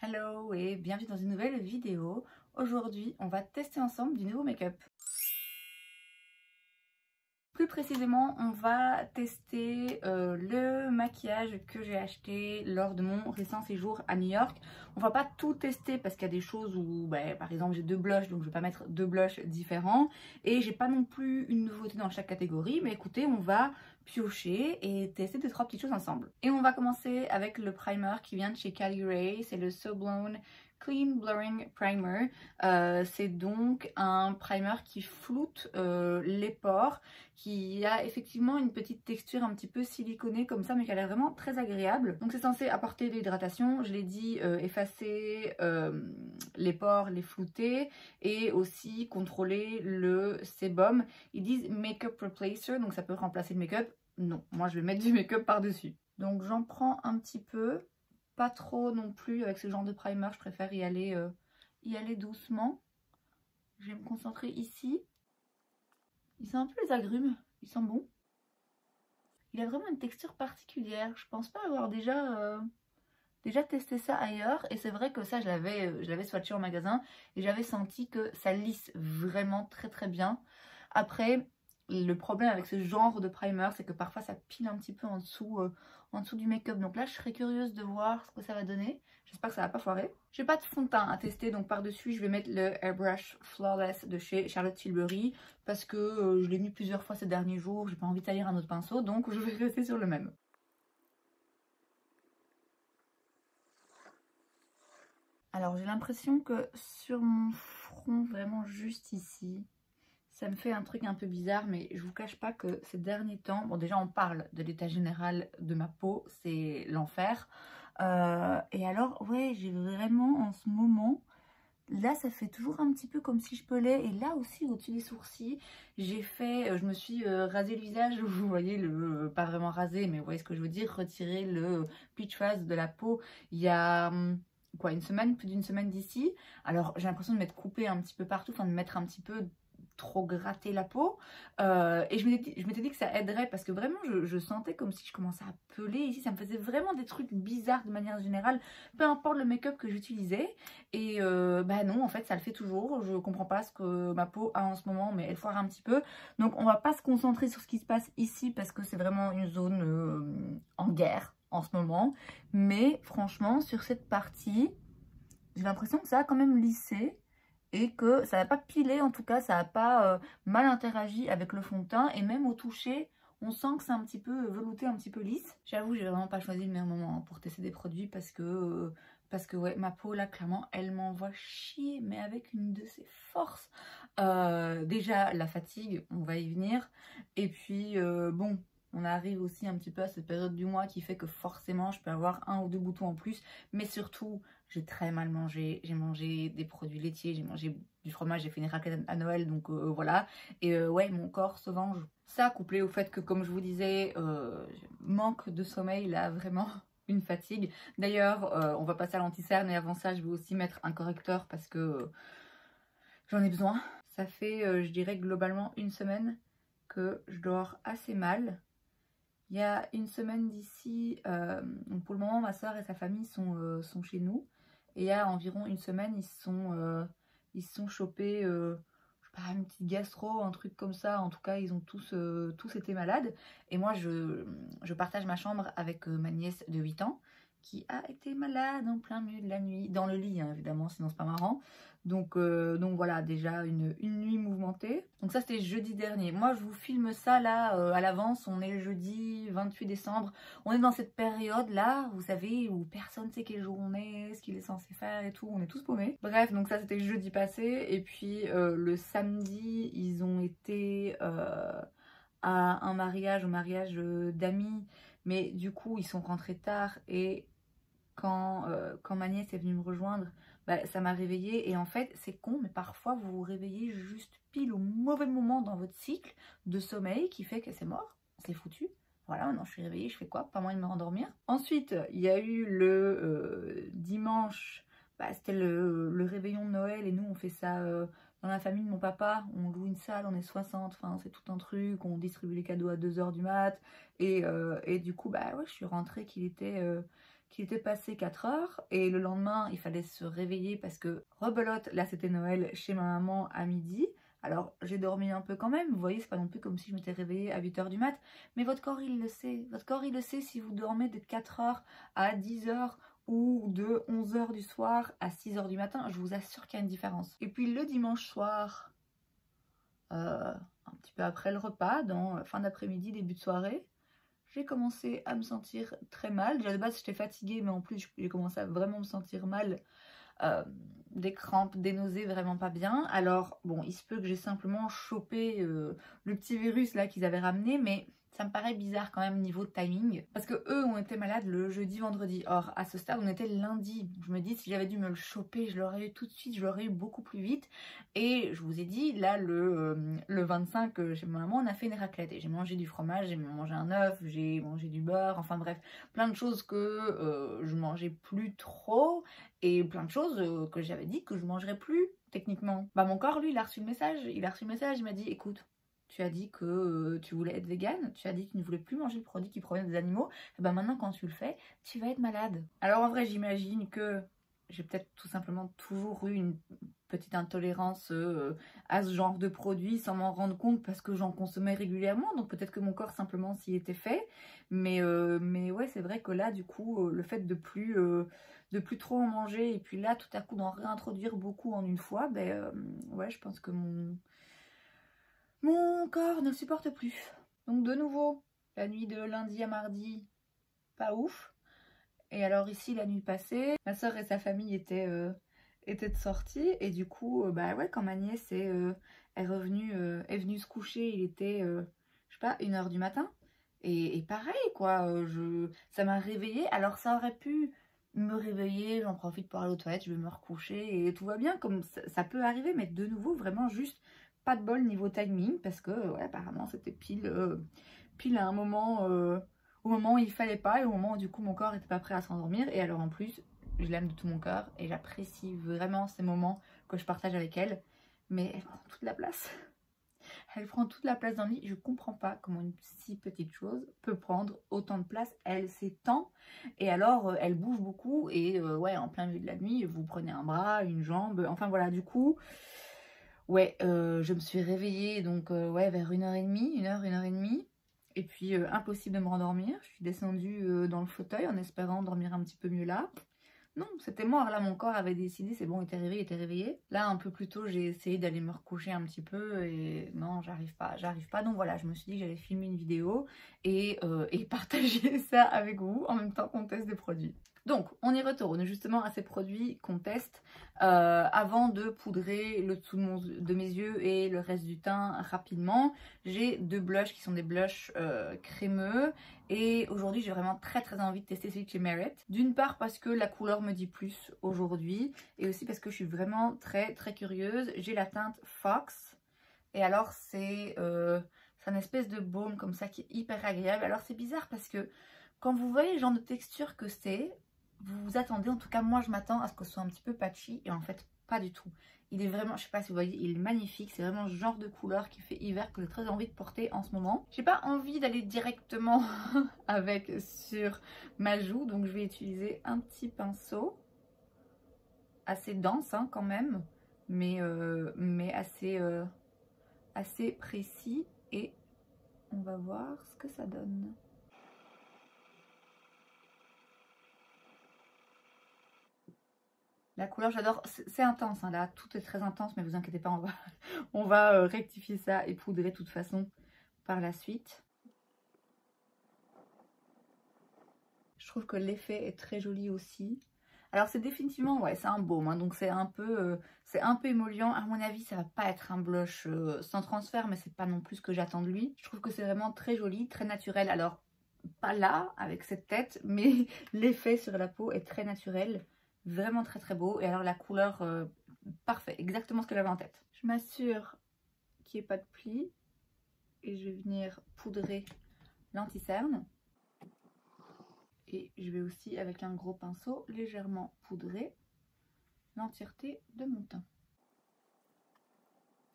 Hello et bienvenue dans une nouvelle vidéo. Aujourd'hui, on va tester ensemble du nouveau make-up. Plus précisément, on va tester le maquillage que j'ai acheté lors de mon récent séjour à New York. On va pas tout tester parce qu'il y a des choses où, par exemple, j'ai deux blushs, donc je vais pas mettre deux blushs différents. Et j'ai pas non plus une nouveauté dans chaque catégorie, mais écoutez, on va piocher et tester 2-3 petites choses ensemble. Et on va commencer avec le primer qui vient de chez Cali Ray, c'est le So Blown Clean Blurring Primer. C'est donc un primer qui floute les pores, qui a effectivement une petite texture un petit peu siliconée comme ça, mais qui a l'air vraiment très agréable. Donc c'est censé apporter de l'hydratation, je l'ai dit, effacer les pores, les flouter, et aussi contrôler le sébum. Ils disent make-up replacer, donc ça peut remplacer le make-up. Non, moi je vais mettre du make-up par-dessus. Donc j'en prends un petit peu, pas trop non plus avec ce genre de primer, je préfère y aller doucement. Je vais me concentrer ici. Il sent un peu les agrumes, il sent bon. Il a vraiment une texture particulière, je pense pas avoir déjà testé ça ailleurs. Et c'est vrai que ça je l'avais swatché en magasin et j'avais senti que ça lisse vraiment très très bien. Après, le problème avec ce genre de primer, c'est que parfois ça pile un petit peu en dessous du make-up. Donc là, je serais curieuse de voir ce que ça va donner. J'espère que ça va pas foirer. J'ai pas de fond de teint à tester, donc par-dessus, je vais mettre le Airbrush Flawless de chez Charlotte Tilbury parce que je l'ai mis plusieurs fois ces derniers jours. J'ai pas envie de tailler un autre pinceau, donc je vais rester sur le même. Alors, j'ai l'impression que sur mon front, vraiment juste ici, ça me fait un truc un peu bizarre, mais je vous cache pas que ces derniers temps, bon déjà on parle de l'état général de ma peau, c'est l'enfer. Et alors ouais, j'ai vraiment en ce moment, là ça fait toujours un petit peu comme si je pelais, et là aussi au-dessus des sourcils, je me suis rasé le visage, vous voyez, pas vraiment rasé, mais vous voyez ce que je veux dire, retirer le peach fuzz de la peau il y a quoi, une semaine, plus d'une semaine d'ici. Alors j'ai l'impression de m'être coupée un petit peu partout, enfin de mettre un petit peu trop gratter la peau, et je m'étais dit que ça aiderait parce que vraiment je sentais comme si je commençais à peler ici, ça me faisait vraiment des trucs bizarres de manière générale, peu importe le make-up que j'utilisais. Et bah non, en fait ça le fait toujours. Je comprends pas ce que ma peau a en ce moment, mais elle foire un petit peu, donc on va pas se concentrer sur ce qui se passe ici parce que c'est vraiment une zone en guerre en ce moment. Mais franchement, sur cette partie, j'ai l'impression que ça a quand même lissé et que ça n'a pas pilé, en tout cas ça n'a pas mal interagi avec le fond de teint, et même au toucher on sent que c'est un petit peu velouté, un petit peu lisse. J'avoue, j'ai vraiment pas choisi le meilleur moment pour tester des produits parce que ouais, ma peau là clairement elle m'envoie chier, mais avec une de ses forces. Déjà la fatigue, on va y venir, et puis bon, on arrive aussi un petit peu à cette période du mois qui fait que forcément je peux avoir un ou deux boutons en plus, mais surtout j'ai très mal mangé, j'ai mangé des produits laitiers, j'ai mangé du fromage, j'ai fait une raclette à Noël, donc voilà. Et ouais, mon corps se venge. Ça, couplé au fait que, comme je vous disais, manque de sommeil, là, vraiment une fatigue. D'ailleurs, on va passer à l'anti-cerne, et avant ça, je vais aussi mettre un correcteur parce que j'en ai besoin. Ça fait, je dirais, globalement une semaine que je dors assez mal. Il y a une semaine d'ici, pour le moment, ma soeur et sa famille sont chez nous. Et il y a environ une semaine, ils se sont chopés, je sais pas, une petite gastro, un truc comme ça. En tout cas, ils ont tous été malades. Et moi, je partage ma chambre avec ma nièce de 8 ans, qui a été malade en plein milieu de la nuit. Dans le lit, hein, évidemment, sinon c'est pas marrant. Donc voilà, déjà une nuit mouvementée. Donc ça, c'était jeudi dernier. Moi, je vous filme ça là à l'avance. On est le jeudi 28 décembre. On est dans cette période là, vous savez, où personne sait quel jour on est, ce qu'il est censé faire et tout. On est tous paumés. Bref, donc ça, c'était jeudi passé. Et puis le samedi, ils ont été à un mariage, au mariage d'amis. Mais du coup, ils sont rentrés tard, et quand ma nièce est venue me rejoindre, bah, ça m'a réveillée. Et en fait, c'est con, mais parfois vous vous réveillez juste pile au mauvais moment dans votre cycle de sommeil qui fait que c'est mort, c'est foutu. Voilà, maintenant je suis réveillée, je fais quoi? Pas moyen de me rendormir. Ensuite, il y a eu le dimanche, bah, c'était le réveillon de Noël, et nous on fait ça dans la famille de mon papa. On loue une salle, on est 60, enfin c'est tout un truc, on distribue les cadeaux à 2 h du mat. Et du coup, bah ouais, je suis rentrée qu'il était qu'il était passé 4 heures et le lendemain il fallait se réveiller parce que rebelote, là c'était Noël chez ma maman à midi. Alors j'ai dormi un peu quand même, vous voyez c'est pas non plus comme si je m'étais réveillée à 8 h du mat, mais votre corps il le sait, votre corps il le sait si vous dormez de 4 heures à 10 h ou de 11 h du soir à 6 h du matin, je vous assure qu'il y a une différence. Et puis le dimanche soir, un petit peu après le repas, dans fin d'après-midi, début de soirée, j'ai commencé à me sentir très mal. Déjà de base j'étais fatiguée, mais en plus j'ai commencé à vraiment me sentir mal. Des crampes, des nausées, vraiment pas bien. Alors bon, il se peut que j'ai simplement chopé le petit virus là qu'ils avaient ramené, mais ça me paraît bizarre quand même niveau timing, parce que eux ont été malades le jeudi, vendredi. Or à ce stade on était lundi. Je me dis si j'avais dû me le choper, je l'aurais eu tout de suite, je l'aurais eu beaucoup plus vite. Et je vous ai dit là le 25 chez ma maman on a fait une raclette et j'ai mangé du fromage, j'ai mangé un œuf, j'ai mangé du beurre, enfin bref plein de choses que je mangeais plus trop. Et plein de choses que j'avais dit que je mangerais plus, techniquement. Bah mon corps, lui, il a reçu le message. Il m'a dit, écoute, tu as dit que tu voulais être végane, tu as dit que tu ne voulais plus manger de produits qui proviennent des animaux, et bah maintenant quand tu le fais, tu vas être malade. Alors en vrai, j'imagine que j'ai peut-être tout simplement toujours eu une petite intolérance à ce genre de produits sans m'en rendre compte parce que j'en consommais régulièrement, donc peut-être que mon corps simplement s'y était fait. Mais ouais, c'est vrai que là, du coup, le fait de plus trop en manger et puis là tout à coup d'en réintroduire beaucoup en une fois, ben ouais, je pense que mon corps ne supporte plus. Donc de nouveau, la nuit de lundi à mardi, pas ouf. Et alors ici, la nuit passée, ma soeur et sa famille étaient de sortie et du coup, bah ouais, quand ma nièce est venue se coucher, il était, je sais pas, 1 h du matin. Et pareil, quoi, ça m'a réveillée. Alors ça aurait pu me réveiller, j'en profite pour aller aux toilettes, je vais me recoucher et tout va bien, comme ça peut arriver, mais de nouveau, vraiment juste pas de bol niveau timing, parce que, ouais, apparemment, c'était pile à un moment, au moment où il fallait pas, et au moment où du coup mon corps était pas prêt à s'endormir. Et alors en plus, je l'aime de tout mon cœur, et j'apprécie vraiment ces moments que je partage avec elle, mais elle prend toute la place. Elle prend toute la place dans le lit. Je comprends pas comment une si petite chose peut prendre autant de place. Elle s'étend et alors elle bouge beaucoup. Et ouais, en plein milieu de la nuit, vous prenez un bras, une jambe. Enfin voilà, du coup, ouais, je me suis réveillée donc ouais, vers 1 h 30, 1 h 30. Et puis impossible de me rendormir. Je suis descendue dans le fauteuil en espérant dormir un petit peu mieux là. Non, c'était mort. Là, mon corps avait décidé, c'est bon, il était réveillé, il était réveillé. Là, un peu plus tôt, j'ai essayé d'aller me recoucher un petit peu et non, j'arrive pas. Donc voilà, je me suis dit que j'allais filmer une vidéo et partager ça avec vous en même temps qu'on teste des produits. Donc, on y retourne justement à ces produits qu'on teste avant de poudrer le dessous de mes yeux et le reste du teint rapidement. J'ai 2 blushs qui sont des blushs crémeux et aujourd'hui j'ai vraiment très envie de tester celui de chez Merit. D'une part parce que la couleur me dit plus aujourd'hui et aussi parce que je suis vraiment très curieuse. J'ai la teinte Fox et alors c'est une espèce de baume comme ça qui est hyper agréable. Alors c'est bizarre parce que quand vous voyez le genre de texture que c'est, vous vous attendez, en tout cas moi je m'attends à ce que ce soit un petit peu patchy et en fait pas du tout. Il est vraiment, je sais pas si vous voyez, il est magnifique, c'est vraiment ce genre de couleur qui fait hiver que j'ai très envie de porter en ce moment. J'ai pas envie d'aller directement avec sur ma joue, donc je vais utiliser un petit pinceau assez dense hein, quand même, mais assez précis et on va voir ce que ça donne. La couleur, j'adore. C'est intense, hein, là. Tout est très intense, mais vous inquiétez pas, on va rectifier ça et poudrer de toute façon par la suite. Je trouve que l'effet est très joli aussi. Alors c'est définitivement, ouais, c'est un baume, hein, donc c'est un peu émollient. À mon avis, ça va pas être un blush sans transfert, mais c'est pas non plus ce que j'attends de lui. Je trouve que c'est vraiment très joli, très naturel. Alors, pas là, avec cette tête, mais l'effet sur la peau est très naturel. Vraiment très beau. Et alors la couleur, parfait, exactement ce que j'avais en tête. Je m'assure qu'il n'y ait pas de plis. Et je vais venir poudrer l'anti-cerne. Et je vais aussi, avec un gros pinceau, légèrement poudrer l'entièreté de mon teint.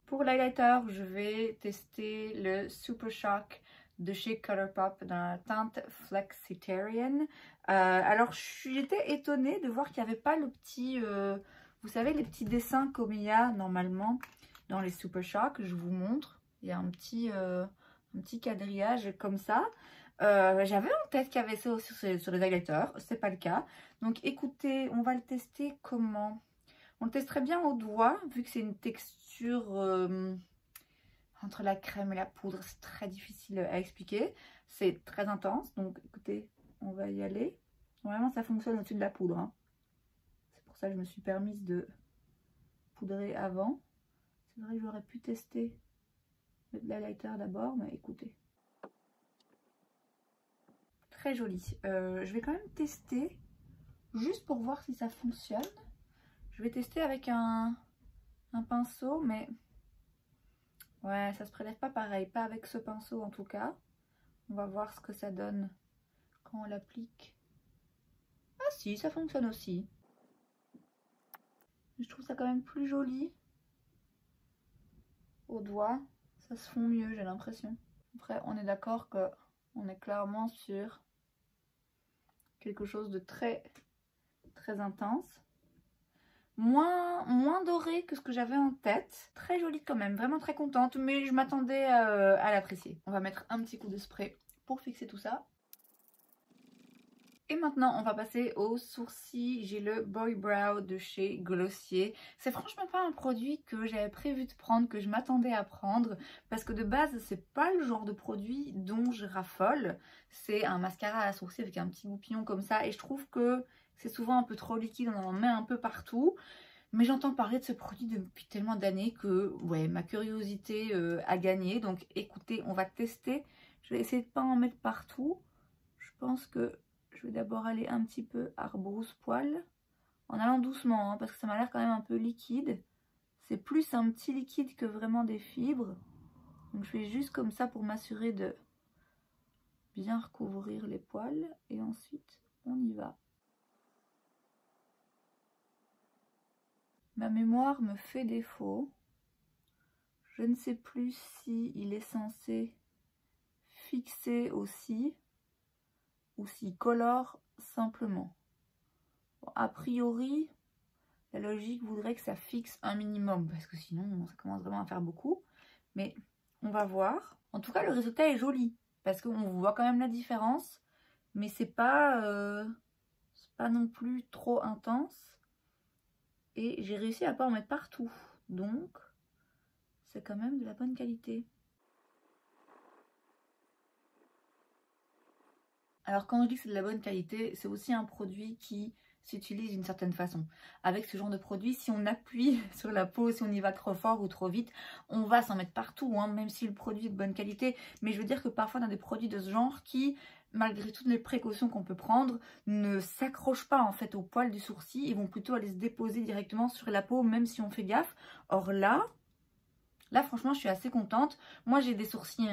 Pour l'highlighter, je vais tester le Super Shock de chez Colourpop dans la teinte Flexitarian. Alors j'étais étonnée de voir qu'il n'y avait pas le petit, vous savez, les petits dessins comme il y a normalement dans les Super Shock. Je vous montre, il y a un petit quadrillage comme ça. J'avais en tête qu'il y avait ça aussi sur les highlighters, c'est pas le cas. Donc écoutez, on va le tester comment? On le testerait bien au doigt, vu que c'est une texture entre la crème et la poudre, c'est très difficile à expliquer. C'est très intense, donc écoutez, on va y aller. Vraiment, ça fonctionne au-dessus de la poudre, hein. C'est pour ça que je me suis permise de poudrer avant. C'est vrai que j'aurais pu tester le highlighter d'abord, mais écoutez. Très joli. Je vais quand même tester, juste pour voir si ça fonctionne. Je vais tester avec un pinceau, mais ouais, ça se prélève pas pareil, pas avec ce pinceau en tout cas. On va voir ce que ça donne quand on l'applique. Ah si, ça fonctionne aussi. Je trouve ça quand même plus joli au doigt. Ça se fond mieux, j'ai l'impression. Après, on est d'accord que on est clairement sur quelque chose de très intense. Moins doré que ce que j'avais en tête. Très jolie quand même, vraiment très contente, mais je m'attendais à l'apprécier. On va mettre un petit coup de spray pour fixer tout ça. Et maintenant, on va passer aux sourcils. J'ai le Boy Brow de chez Glossier. C'est franchement pas un produit que j'avais prévu de prendre, que je m'attendais à prendre. Parce que de base, c'est pas le genre de produit dont je raffole. C'est un mascara à sourcils avec un petit goupillon comme ça. Et je trouve que c'est souvent un peu trop liquide, on en met un peu partout. Mais j'entends parler de ce produit depuis tellement d'années que ouais, ma curiosité a gagné. Donc écoutez, on va tester. Je vais essayer de pas en mettre partout. Je pense que je vais d'abord aller un petit peu arbrousse-poil, en allant doucement, hein, parce que ça m'a l'air quand même un peu liquide. C'est plus un petit liquide que vraiment des fibres. Donc je fais juste comme ça pour m'assurer de bien recouvrir les poils. Et ensuite, on y va. Ma mémoire me fait défaut. Je ne sais plus si il est censé fixer aussi ou s'il colore simplement. Bon, a priori, la logique voudrait que ça fixe un minimum, parce que sinon ça commence vraiment à faire beaucoup. Mais on va voir. En tout cas, le résultat est joli, parce qu'on voit quand même la différence, mais c'est pas non plus trop intense. Et j'ai réussi à pas en mettre partout, donc c'est quand même de la bonne qualité. Alors quand je dis que c'est de la bonne qualité, c'est aussi un produit qui s'utilise d'une certaine façon. Avec ce genre de produit, si on appuie sur la peau, si on y va trop fort ou trop vite, on va s'en mettre partout, hein, même si le produit est de bonne qualité. Mais je veux dire que parfois on a des produits de ce genre qui, malgré toutes les précautions qu'on peut prendre, ne s'accrochent pas en fait au poil du sourcil. Ils vont plutôt aller se déposer directement sur la peau, même si on fait gaffe. Or là franchement, je suis assez contente. Moi, j'ai des sourcils...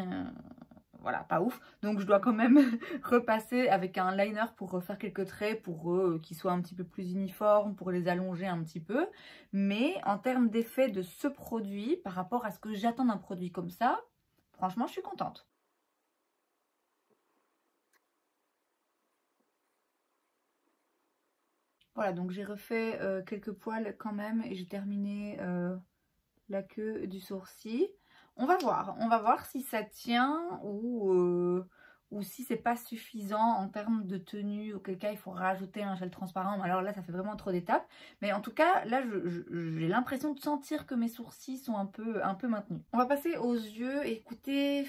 voilà, pas ouf. Donc je dois quand même repasser avec un liner pour refaire quelques traits pour qu'ils soient un petit peu plus uniformes, pour les allonger un petit peu. Mais en termes d'effet de ce produit, par rapport à ce que j'attends d'un produit comme ça, franchement, je suis contente. Voilà, donc j'ai refait quelques poils quand même et j'ai terminé la queue du sourcil. On va voir si ça tient ou si c'est pas suffisant en termes de tenue, auquel cas il faut rajouter un gel transparent. Alors là, ça fait vraiment trop d'étapes. Mais en tout cas, là, j'ai l'impression de sentir que mes sourcils sont un peu maintenus. On va passer aux yeux. Écoutez,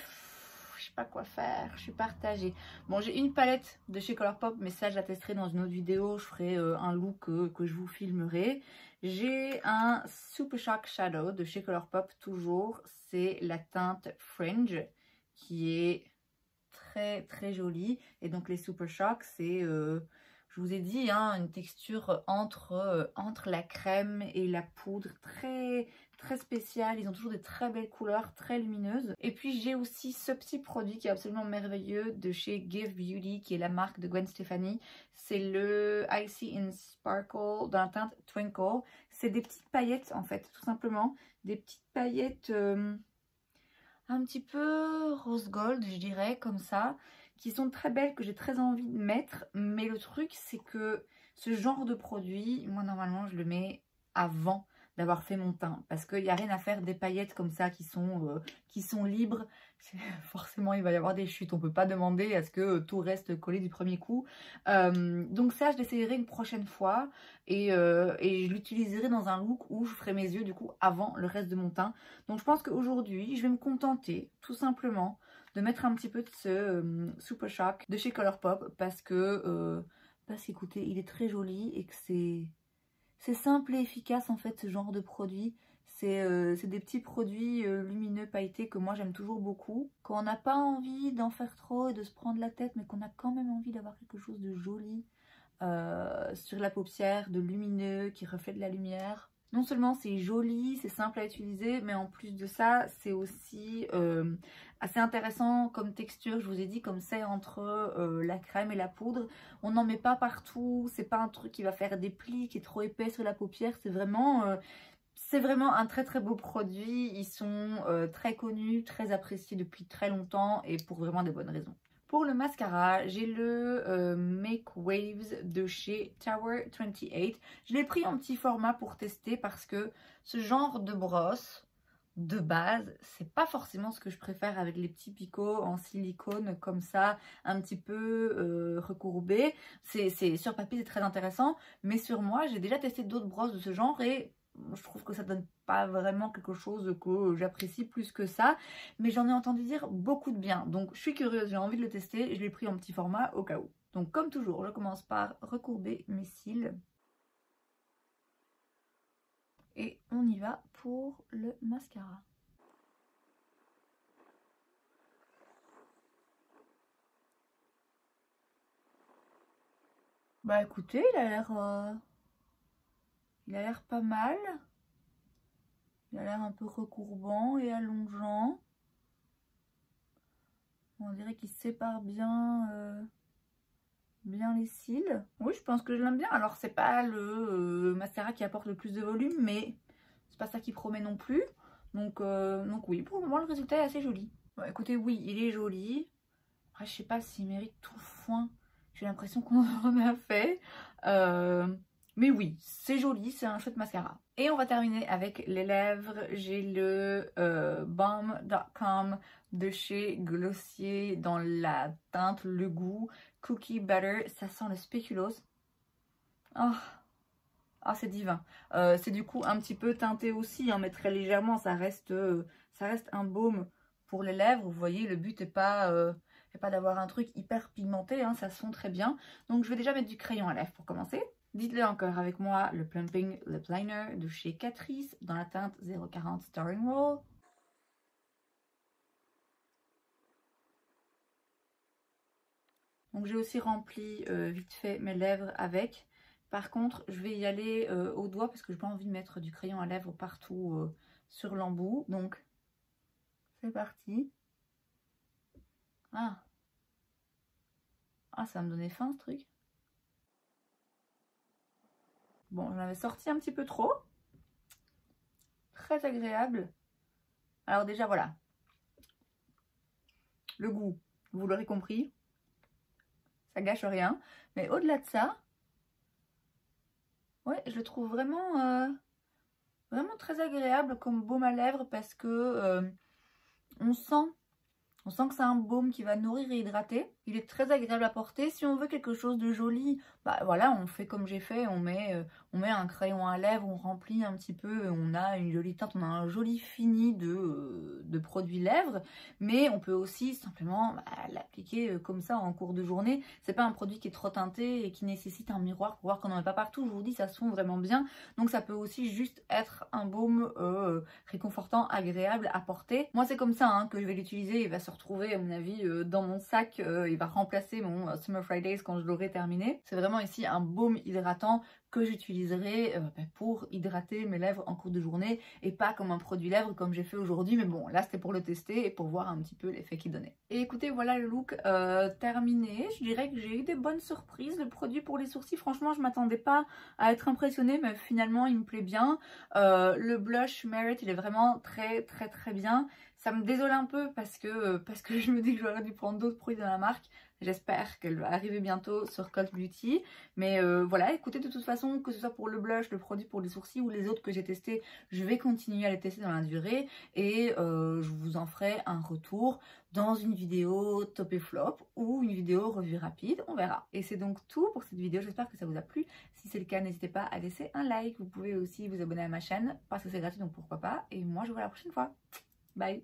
je sais pas quoi faire, je suis partagée. Bon, j'ai une palette de chez Colourpop, mais ça, je la testerai dans une autre vidéo. Je ferai un look que je vous filmerai. J'ai un Super Shock Shadow de chez Colourpop, toujours. C'est la teinte Fringe, qui est très jolie. Et donc les Super Shock, c'est, je vous ai dit, hein, une texture entre la crème et la poudre, très spéciale. Ils ont toujours des très belles couleurs, très lumineuses. Et puis j'ai aussi ce petit produit qui est absolument merveilleux de chez Give Beauty, qui est la marque de Gwen Stefani. C'est le Icy in Sparkle dans la teinte Twinkle. C'est des petites paillettes en fait, tout simplement. Des petites paillettes un petit peu rose gold, je dirais, comme ça, qui sont très belles, que j'ai très envie de mettre. Mais le truc, c'est que ce genre de produit, moi, normalement, je le mets avant d'avoir fait mon teint. Parce qu'il n'y a rien à faire des paillettes comme ça qui sont libres. Forcément, il va y avoir des chutes. On ne peut pas demander à ce que tout reste collé du premier coup. Donc ça, je l'essayerai une prochaine fois. Et je l'utiliserai dans un look où je ferai mes yeux, du coup, avant le reste de mon teint. Donc je pense qu'aujourd'hui, je vais me contenter, tout simplement, de mettre un petit peu de ce Super Shock de chez Colourpop. Parce qu'écoutez, il est très joli et que c'est simple et efficace en fait ce genre de produit. C'est des petits produits lumineux pailletés que moi j'aime toujours beaucoup. Quand on n'a pas envie d'en faire trop et de se prendre la tête, mais qu'on a quand même envie d'avoir quelque chose de joli sur la paupière, de lumineux, qui reflète la lumière. Non seulement c'est joli, c'est simple à utiliser, mais en plus de ça, c'est aussi assez intéressant comme texture. Je vous ai dit, comme c'est entre la crème et la poudre. On n'en met pas partout, c'est pas un truc qui va faire des plis, qui est trop épais sur la paupière. C'est vraiment un très très beau produit. Ils sont très connus, très appréciés depuis très longtemps et pour vraiment des bonnes raisons. Pour le mascara, j'ai le Make Waves de chez Tower 28. Je l'ai pris en petit format pour tester parce que ce genre de brosse, de base, c'est pas forcément ce que je préfère avec les petits picots en silicone comme ça, un petit peu recourbés. Sur papier, c'est très intéressant, mais sur moi, j'ai déjà testé d'autres brosses de ce genre et je trouve que ça donne pas vraiment quelque chose que j'apprécie plus que ça, mais j'en ai entendu dire beaucoup de bien, donc je suis curieuse, j'ai envie de le tester et je l'ai pris en petit format au cas où. Donc comme toujours, je commence par recourber mes cils et on y va pour le mascara. Bah écoutez, il a l'air pas mal. Il a l'air un peu recourbant et allongeant. On dirait qu'il sépare bien, bien les cils. Oui, je pense que je l'aime bien. Alors, c'est pas le mascara qui apporte le plus de volume, mais c'est pas ça qui promet non plus. Donc oui, pour le moment, le résultat est assez joli. Bon, écoutez, oui, il est joli. Après, je sais pas s'il mérite tout le foin. J'ai l'impression qu'on en a fait. Mais oui, c'est joli, c'est un chouette mascara. Et on va terminer avec les lèvres. J'ai le Balm.com de chez Glossier dans la teinte Le Goût Cookie Butter. Ça sent le spéculoos. Oh, oh c'est divin. C'est du coup un petit peu teinté aussi, hein, mais très légèrement. Ça reste un baume pour les lèvres. Vous voyez, le but n'est pas d'avoir un truc hyper pigmenté, hein, ça se fond très bien. Donc je vais déjà mettre du crayon à lèvres pour commencer. Dites-le encore avec moi, le Plumping Lip Liner de chez Catrice dans la teinte 040 Starring Roll. Donc j'ai aussi rempli vite fait mes lèvres avec. Par contre, je vais y aller au doigt parce que je n'ai pas envie de mettre du crayon à lèvres partout sur l'embout. Donc c'est parti. Ah, ça va me donnait faim ce truc. Bon, j'en avais sorti un petit peu trop. Très agréable. Alors déjà, voilà. Le goût, vous l'aurez compris. Ça gâche rien. Mais au-delà de ça, ouais, je le trouve vraiment, vraiment très agréable comme baume à lèvres parce que on sent que c'est un baume qui va nourrir et hydrater. Il est très agréable à porter. Si on veut quelque chose de joli, bah voilà, on fait comme j'ai fait. On met un crayon à lèvres, on remplit un petit peu, on a une jolie teinte, on a un joli fini de produit lèvres. Mais on peut aussi simplement l'appliquer comme ça en cours de journée. C'est pas un produit qui est trop teinté et qui nécessite un miroir pour voir qu'on n'en met pas partout. Je vous dis, ça se fond vraiment bien. Donc ça peut aussi juste être un baume réconfortant, agréable à porter. Moi c'est comme ça hein, que je vais l'utiliser. Il va se retrouver à mon avis dans mon sac. Il va remplacer mon Summer Fridays quand je l'aurai terminé. C'est vraiment ici un baume hydratant que j'utiliserai pour hydrater mes lèvres en cours de journée et pas comme un produit lèvres comme j'ai fait aujourd'hui. Mais bon, là c'était pour le tester et pour voir un petit peu l'effet qu'il donnait. Et écoutez, voilà le look terminé. Je dirais que j'ai eu des bonnes surprises. Le produit pour les sourcils, franchement, je m'attendais pas à être impressionnée, mais finalement il me plaît bien. Le blush Merit, il est vraiment très très très bien. Ça me désole un peu parce que je me dis que j'aurais dû prendre d'autres produits dans la marque. J'espère qu'elle va arriver bientôt sur Cult Beauty. Mais voilà, écoutez, de toute façon, que ce soit pour le blush, le produit pour les sourcils ou les autres que j'ai testés, je vais continuer à les tester dans la durée. Et je vous en ferai un retour dans une vidéo top et flop ou une vidéo revue rapide, on verra. Et c'est donc tout pour cette vidéo, j'espère que ça vous a plu. Si c'est le cas, n'hésitez pas à laisser un like. Vous pouvez aussi vous abonner à ma chaîne parce que c'est gratuit, donc pourquoi pas. Et moi, je vous vois la prochaine fois. Bye!